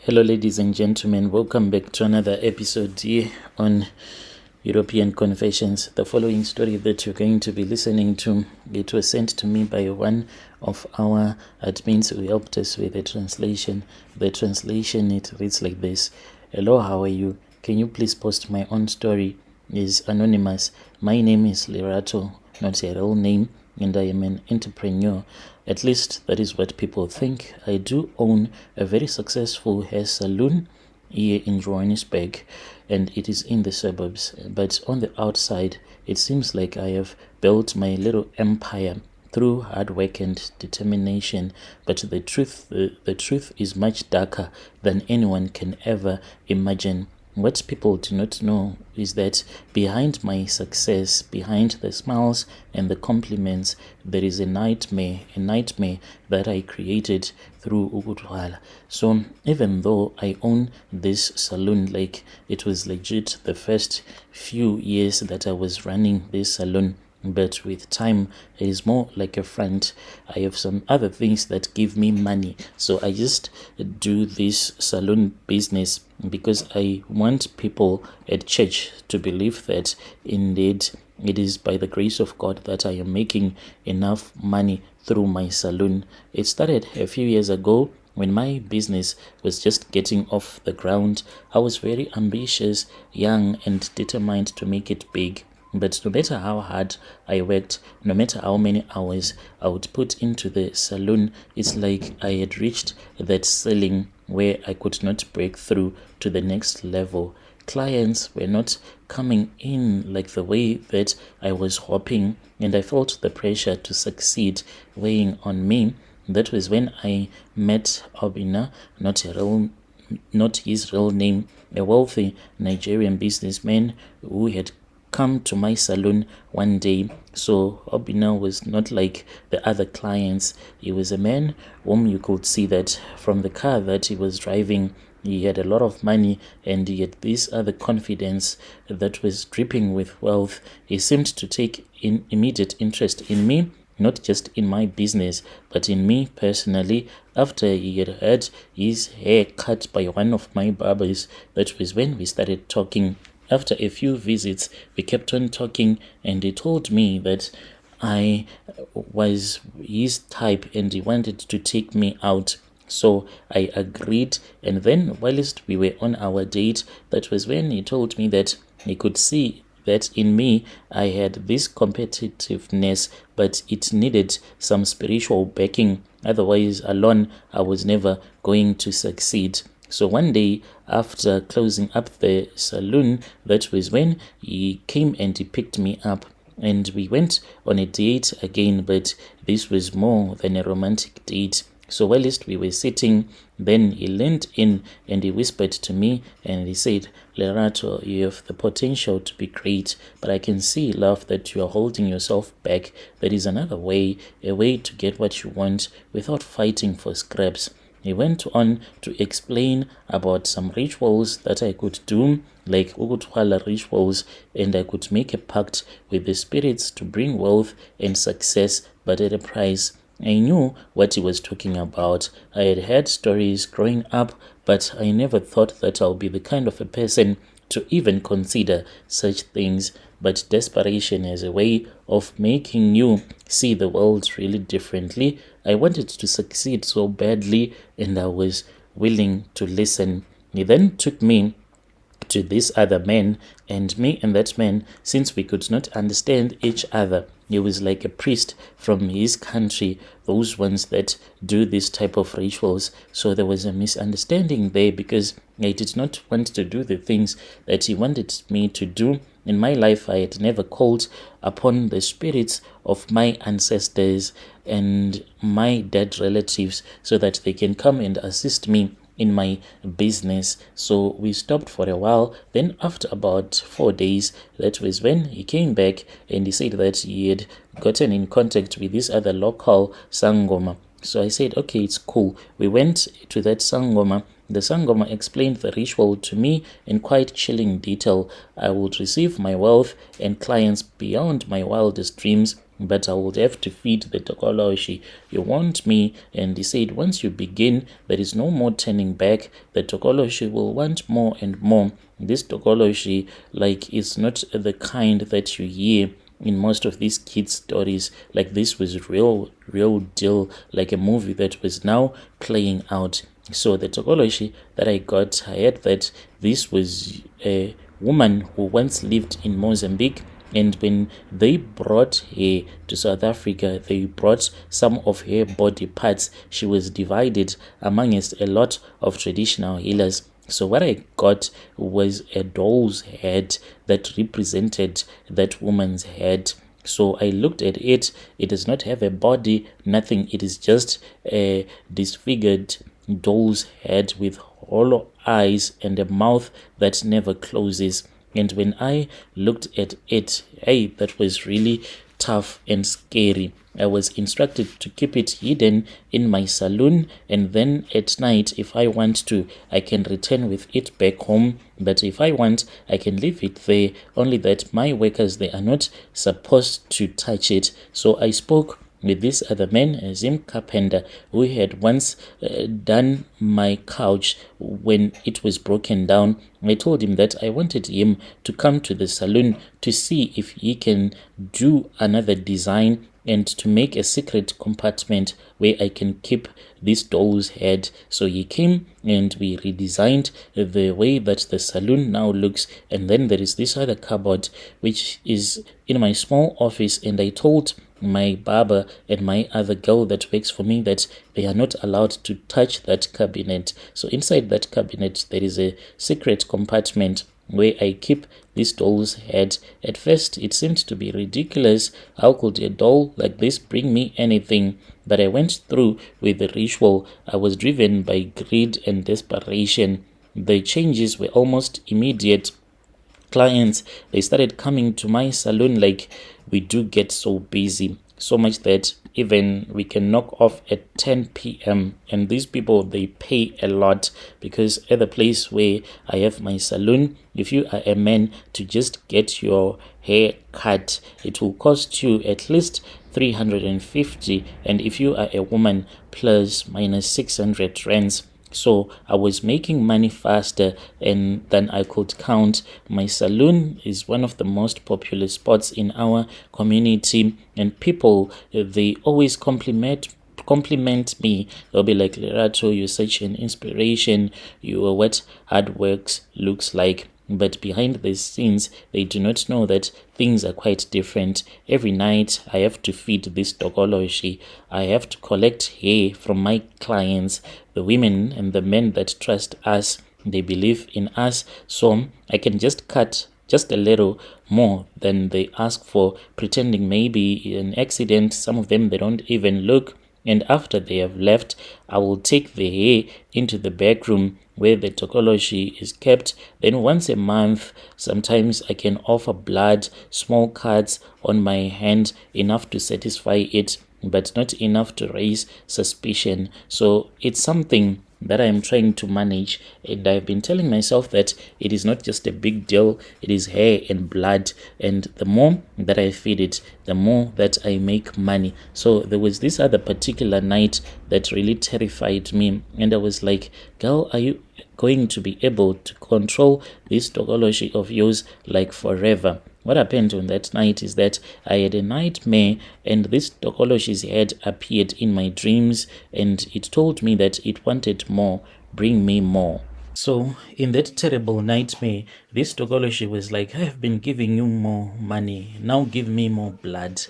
Hello, ladies and gentlemen. Welcome back to another episode here on European Confessions. The following story that you're going to be listening to, it was sent to me by one of our admins who helped us with the translation. The translation, it reads like this. Hello, how are you? Can you please post my own story? Is anonymous. My name is Lerato, not a real name, and I am an entrepreneur. At least that is what people think. I do own a very successful hair salon here in Johannesburg, and it is in the suburbs. But on the outside, it seems like I have built my little empire through hard work and determination. But the truth is much darker than anyone can ever imagine. What people do not know is that behind my success, behind the smiles and the compliments, there is a nightmare that I created through ukutwala. So even though I own this salon, like it was legit the first few years that I was running this salon, but with time it is more like a friend. I have some other things that give me money, so I just do this salon business because I want people at church to believe that indeed it is by the grace of God that I am making enough money through my salon. It started a few years ago when my business was just getting off the ground. I was very ambitious, young, and determined to make it big. But no matter how hard I worked, no matter how many hours I would put into the salon, it's like I had reached that ceiling where I could not break through to the next level. Clients were not coming in like the way that I was hoping, and I felt the pressure to succeed weighing on me. That was when I met Obina, not his real name, a wealthy Nigerian businessman who had come to my salon one day. So Obina was not like the other clients. He was a man whom you could see that from the car that he was driving, he had a lot of money and he had this other confidence that was dripping with wealth. He seemed to take immediate interest in me, not just in my business, but in me personally. After he had had his hair cut by one of my barbers, that was when we started talking. After a few visits, we kept on talking, and he told me that I was his type and he wanted to take me out. So I agreed, and then whilst we were on our date, that was when he told me that he could see that in me I had this competitiveness, but it needed some spiritual backing. Otherwise, alone, I was never going to succeed. So one day after closing up the salon, that was when he came and he picked me up, and we went on a date again, but this was more than a romantic date. So whilst we were sitting, then he leaned in and he whispered to me and he said, Lerato, you have the potential to be great, but I can see, love, that you are holding yourself back. There is another way, a way to get what you want without fighting for scraps. He went on to explain about some rituals that I could do, like ukutwala rituals, and I could make a pact with the spirits to bring wealth and success, but at a price. I knew what he was talking about. I had heard stories growing up, but I never thought that I'll be the kind of a person to even consider such things. But desperation is a way of making you see the world really differently. I wanted to succeed so badly, and I was willing to listen. He then took me to this other man, and me and that man, since we could not understand each other, he was like a priest from his country, those ones that do this type of rituals. So there was a misunderstanding there because I did not want to do the things that he wanted me to do. In my life, I had never called upon the spirits of my ancestors and my dead relatives so that they can come and assist me in my business. So we stopped for a while. Then after about 4 days, that was when he came back and he said that he had gotten in contact with this other local Sangoma. So I said, okay, it's cool. We went to that Sangoma. The Sangoma explained the ritual to me in quite chilling detail. I would receive my wealth and clients beyond my wildest dreams but I would have to feed the Tokoloshe. You want me? And he said, once you begin, there is no more turning back. The Tokoloshe will want more and more. This Tokoloshe, like, is not the kind that you hear in most of these kids' stories. Like, this was real deal, like a movie that was now playing out. So the Tokoloshe that I got, I heard that this was a woman who once lived in Mozambique, and when they brought her to South Africa, they brought some of her body parts. She was divided amongst a lot of traditional healers. So what I got was a doll's head that represented that woman's head. So I looked at it. It does not have a body, nothing. It is just a disfigured doll's head with hollow eyes and a mouth that never closes. And when I looked at it, hey, that was really tough and scary. I was instructed to keep it hidden in my saloon, and then at night, if I want to, I can return with it back home. But if I want, I can leave it there, only that my workers, they are not supposed to touch it. So I spoke with this other man, Zim Carpenter, who had once done my couch when it was broken down. I told him that I wanted him to come to the saloon to see if he can do another design and to make a secret compartment where I can keep this doll's head. So he came and we redesigned the way that the saloon now looks. And then there is this other cupboard which is in my small office, and I told my barber and my other girl that works for me that they are not allowed to touch that cabinet. So inside that cabinet there is a secret compartment where I keep this doll's head. At first it seemed to be ridiculous. How could a doll like this bring me anything? But I went through with the ritual. I was driven by greed and desperation. The changes were almost immediate. Clients, they started coming to my saloon. Like, we do get so busy, so much that even we can knock off at 10 p.m. and these people, they pay a lot, because at the place where I have my saloon, if you are a man, to just get your hair cut, it will cost you at least 350, and if you are a woman, plus minus 600 rands. So I was making money faster and than I could count. My saloon is one of the most popular spots in our community, and people, they always compliment me. They'll be like, Lerato, you're such an inspiration. You are what hard work looks like. But behind the scenes, they do not know that things are quite different. Every night, I have to feed this Tokoloshe. I have to collect hair from my clients, the women and the men that trust us. They believe in us, so I can just cut just a little more than they ask for, pretending maybe an accident. Some of them, they don't even look. And after they have left, I will take the hair into the back room where the Tokoloshe is kept. Then once a month, sometimes I can offer blood, small cuts on my hand, enough to satisfy it, but not enough to raise suspicion. So it's something that I am trying to manage, and I've been telling myself that it is not just a big deal, it is hair and blood, and the more that I feed it, the more that I make money. So there was this other particular night that really terrified me, and I was like, girl, are you going to be able to control this Tokoloshe of yours like forever? What happened on that night is that I had a nightmare, and this Tokoloshe's head appeared in my dreams, and it told me that it wanted more, bring me more. So in that terrible nightmare, this Tokoloshe was like, I have been giving you more money, now give me more blood.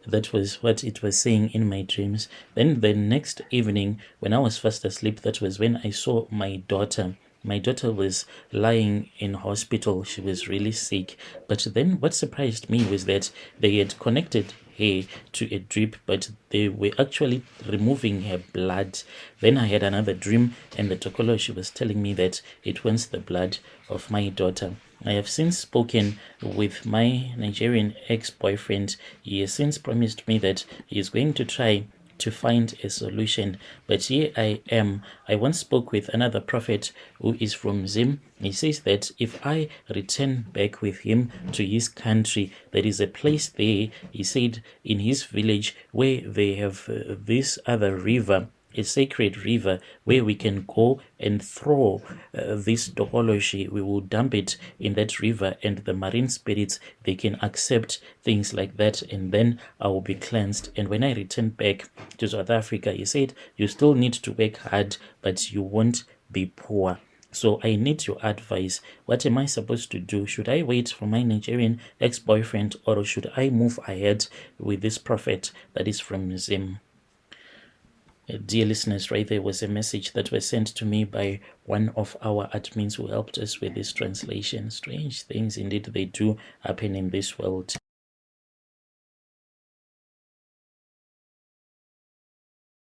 That was what it was saying in my dreams. Then the next evening, when I was fast asleep, that was when I saw my daughter. My daughter was lying in hospital. She was really sick. But then what surprised me was that they had connected her to a drip, but they were actually removing her blood. Then I had another dream, and the Tokoloshe was telling me that it wants the blood of my daughter. I have since spoken with my Nigerian ex-boyfriend. He has since promised me that he is going to try to find a solution. But here I am. I once spoke with another prophet who is from Zim. He says that if I return back with him to his country, there is a place there, he said, in his village where they have this other river, a sacred river, where we can go and throw this Tokoloshe. We will dump it in that river, and the marine spirits, they can accept things like that, and then I will be cleansed. And when I return back to South Africa, he said, you still need to work hard, but you won't be poor. So I need your advice. What am I supposed to do? Should I wait for my Nigerian ex-boyfriend, or should I move ahead with this prophet that is from Zim? Dear listeners, right there was a message that was sent to me by one of our admins who helped us with this translation. Strange things indeed they do happen in this world.